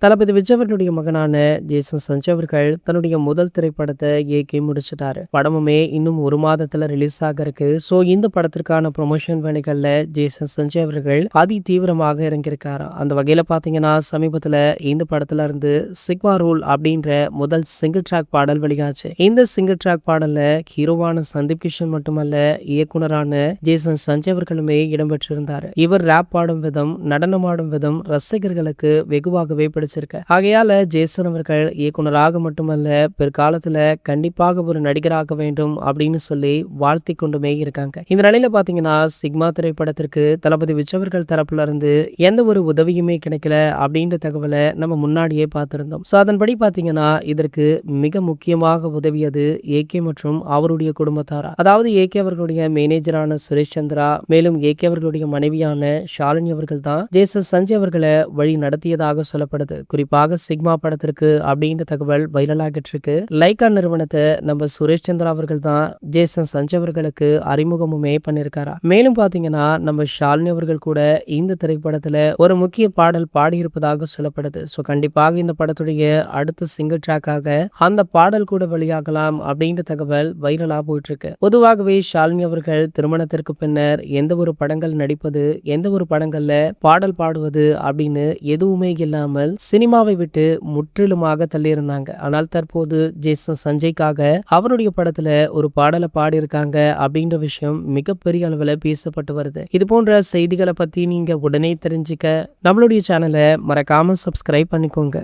தளபதி விஜய் அவர்களுடைய மகனான ஜேசன் சஞ்சய் அவர்கள் தன்னுடைய முதல் திரைப்படத்தை இயக்கி முடிச்சிட்டாரு. படமுமே இன்னும் 1 மாதத்துல ரிலீஸ் ஆக இருக்கு. சோ இந்த படத்திற்கான ப்ரொமோஷன் வேலைகள்ல ஜேசன் சஞ்சய் அவர்கள் அதி தீவிரமாக இறங்கியிருக்காரு. அந்த வகையில பாத்தீங்கன்னா சமீபத்துல இந்த படத்துல இருந்து சிக்மா ரூல் அப்படின்ற முதல் சிங்கிள் ட்ராக் பாடல் வெளியாச்சு. இந்த சிங்கிள் ட்ராக் பாடல்ல ஹீரோவான சந்தீப் கிஷன் மட்டுமல்ல, இயக்குனரான ஜேசன் சஞ்சய் அவர்களுமே இடம்பெற்றிருந்தாரு. இவர் ரேப் பாடும் விதம், நடனமாடும் விதம் ரசிகர்களுக்கு வெகுவாகவே பிடிச்சிருக்கு. ஆகையால ஜேசன் அவர்கள் இயக்குனராக மட்டுமல்ல, பிற்காலத்துல கண்டிப்பாக ஒரு நடிகராக வேண்டும் அப்படின்னு சொல்லி வாழ்த்தி கொண்டுமே இருக்காங்க. இந்த நிலையில பாத்தீங்கன்னா சிக்மா திரைப்படத்திற்கு தளபதி விஜய் அவர்கள் தரப்புல இருந்து எந்த ஒரு உதவியுமே கிடைக்கல அப்படின்ற தகவலை நம்ம முன்னாடியே பார்த்திருந்தோம். சோ அதன்படி பாத்தீங்கன்னா இதற்கு மிக முக்கியமாக உதவியது ஏகே மற்றும் அவருடைய குடும்பத்தாரா. அதாவது ஏகே அவர்களுடைய மேனேஜரான சுரேஷ் சந்திரா, மேலும் ஏகே அவர்களுடைய மனைவியான ஷாலினி அவர்கள் தான் ஜேசன் சஞ்சய் அவர்களை வழி நடத்தியதாக சொல்லப்படுது. குறிப்பாக சிக்மா படத்திற்கு அப்படின்ற தகவல் வைரலாகிட்டு இருக்கு. லைகா நிறுவனத்தை நம்ம சுரேஷ் சந்திரா அவர்கள் தான் ஜேசன் சஞ்சய் அவர்களுக்கு அறிமுகமுமே பண்ணிருக்காரா. மேலும் பாத்தீங்கன்னா நம்ம ஷாலினி அவர்கள் கூட இந்த திரைப்படத்துல ஒரு முக்கிய பாடல் பாடியிருப்பதாக சொல்லப்படுது. சோ கண்டிப்பாக இந்த படத்துடைய அடுத்த சிங்கிள் ட்ராக்காக அந்த பாடல் கூட வெளியாகலாம் அப்படின்ற தகவல் வைரலா போயிட்டு இருக்கு. பொதுவாகவே ஷாலினி அவர்கள் திருமணத்திற்கு பின்னர் எந்த ஒரு படங்கள் நடிப்பது, எந்த ஒரு படங்கள்ல பாடல் பாடுவது அப்படின்னு எதுவுமே இல்லாமல் சினிமாவை விட்டு முற்றிலுமாக தள்ளியிருந்தாங்க. ஆனால் தற்போது ஜேசன் சஞ்சய்க்காக அவருடைய படத்துல ஒரு பாடலை பாடியிருக்காங்க அப்படின்ற விஷயம் மிகப்பெரிய அளவுல பேசப்பட்டு வருது. இது போன்ற செய்திகளை பத்தி நீங்க உடனே தெரிஞ்சுக்க நம்மளுடைய சேனலை மறக்காம சப்ஸ்கிரைப் பண்ணிக்கோங்க.